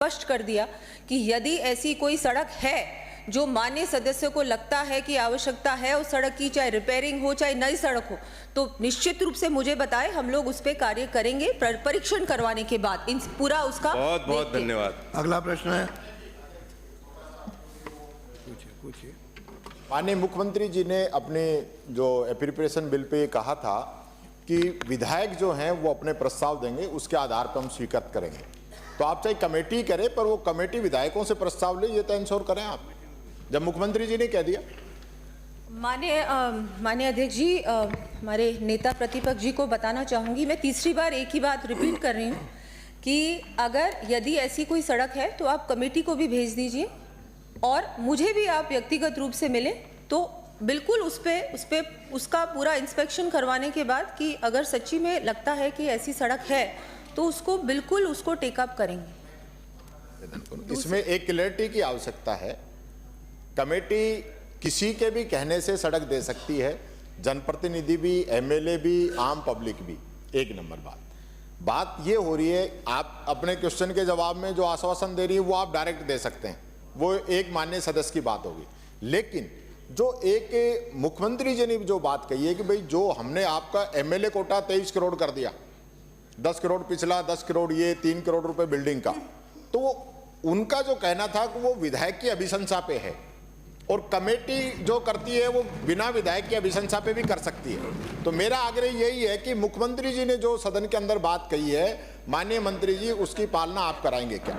स्पष्ट कर दिया कि यदि ऐसी कोई सड़क है जो माननीय सदस्य को लगता है कि आवश्यकता है उस सड़क की, चाहे रिपेयरिंग हो चाहे नई सड़क हो, तो निश्चित रूप से मुझे बताएं, हम लोग उस पर कार्य करेंगे परीक्षण करवाने के बाद इन पूरा उसका। बहुत बहुत धन्यवाद। अगला प्रश्न है, पूछिए। माननीय मुख्यमंत्री जी ने अपने जो एप्रोप्रिएशन बिल पे कहा था कि विधायक जो हैं वो अपने प्रस्ताव देंगे, उसके आधार पर हम स्वीकृत करेंगे। तो आप चाहे कमेटी करें, पर वो कमेटी विधायकों से प्रस्ताव ले, ये तो इंश्योर करें आप, जब मुख्यमंत्री जी ने कह दिया। माननीय अध्यक्ष जी, हमारे नेता प्रतिपक्ष जी को बताना चाहूंगी, मैं तीसरी बार एक ही बात रिपीट कर रही हूँ कि अगर यदि ऐसी कोई सड़क है तो आप कमेटी को भी भेज दीजिए और मुझे भी आप व्यक्तिगत रूप से मिलें, तो बिल्कुल उस पे उसका पूरा इंस्पेक्शन करवाने के बाद कि अगर सच्ची में लगता है कि ऐसी सड़क है तो उसको बिल्कुल उसको टेकअप करेंगे। इसमें एक क्लैरिटी की आवश्यकता है। कमेटी किसी के भी कहने से सड़क दे सकती है, जनप्रतिनिधि भी, एमएलए भी, आम पब्लिक भी। एक नंबर बात ये हो रही है, आप अपने क्वेश्चन के जवाब में जो आश्वासन दे रही है वो आप डायरेक्ट दे सकते हैं, वो एक माननीय सदस्य की बात होगी। लेकिन जो एक मुख्यमंत्री जी ने जो बात कही है कि भाई जो हमने आपका एमएलए कोटा 23 करोड़ कर दिया, 10 करोड़ पिछला, 10 करोड़ ये, 3 करोड़ रुपए बिल्डिंग का, तो उनका जो कहना था कि वो विधायक की अभिशंसा पे है और कमेटी जो करती है वो बिना विधायक की अभिशंसा पे भी कर सकती है। तो मेरा आग्रह यही है कि मुख्यमंत्री जी ने जो सदन के अंदर बात कही है, माननीय मंत्री जी, उसकी पालना आप कराएंगे क्या?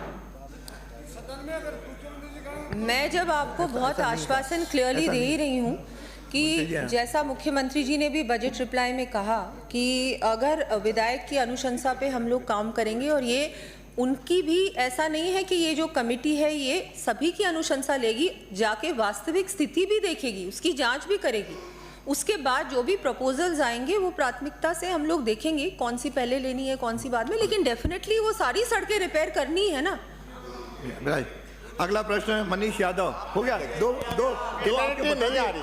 मैं जब आपको बहुत आश्वासन क्लियरली दे ही रही हूँ कि जैसा मुख्यमंत्री जी ने भी बजट रिप्लाई में कहा कि अगर विधायक की अनुशंसा पे हम लोग काम करेंगे, और ये उनकी भी ऐसा नहीं है कि ये जो कमेटी है ये सभी की अनुशंसा लेगी, जाके वास्तविक स्थिति भी देखेगी, उसकी जांच भी करेगी। उसके बाद जो भी प्रपोजल्स आएंगे वो प्राथमिकता से हम लोग देखेंगे कौन सी पहले लेनी है कौन सी बाद में, लेकिन डेफिनेटली वो सारी सड़कें रिपेयर करनी है ना। अगला प्रश्न है मनीष यादव। हो गया दो क्लैरिटी नहीं आ रही,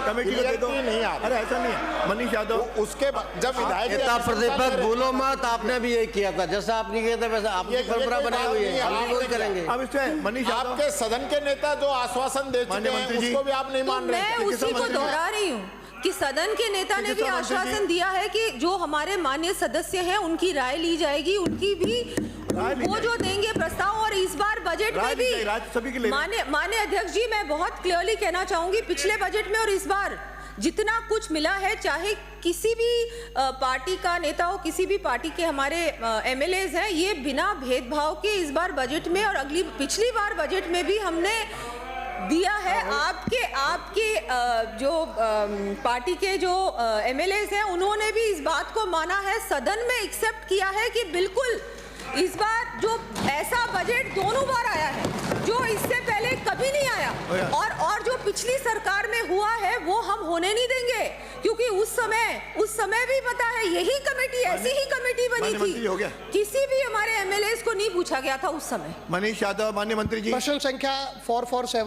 कमेटी को दे दो। नहीं आ रही। अरे ऐसा नहीं है मनीष यादव, उसके जब विधायक नेता प्रतिपक्ष भूलो मत, आपने भी यही किया था, जैसा आपने किया था वैसा आपने परंपरा बनाई हुई है, हम भी वही करेंगे। अब इसमें मनीष यादव, आपके सदन के नेता जो आश्वासन दे चुके हैं उसको भी आप नहीं मान रहे। मैं उसी को दोहरा रही हूँ कि सदन के नेता ने भी आश्वासन दिया है कि जो हमारे माननीय सदस्य हैं उनकी राय ली जाएगी, उनकी भी वो जो देंगे प्रस्ताव। और इस बार बजट में भी माननीय अध्यक्ष जी, मैं बहुत क्लियरली कहना चाहूंगी, पिछले बजट में और इस बार जितना कुछ मिला है, चाहे किसी भी पार्टी का नेता हो, किसी भी पार्टी के हमारे एमएलएज हैं, ये बिना भेदभाव के इस बार बजट में और पिछली बार बजट में भी हमने दिया है। आपके जो पार्टी के जो एमएलएज हैं उन्होंने भी इस बात को माना है, सदन में एक्सेप्ट किया है कि बिल्कुल इस बार जो ऐसा बजट दोनों बार आया है जो इससे पहले कभी नहीं आया, और जो पिछली सरकार में हुआ है वो हम होने नहीं देंगे, क्योंकि उस समय भी पता है यही कमेटी, ऐसी ही कमेटी बनी थी, किसी भी हमारे एमएलएज को नहीं पूछा गया था उस समय। मनीष यादव, माननीय मंत्री जी। प्रश्न संख्या 447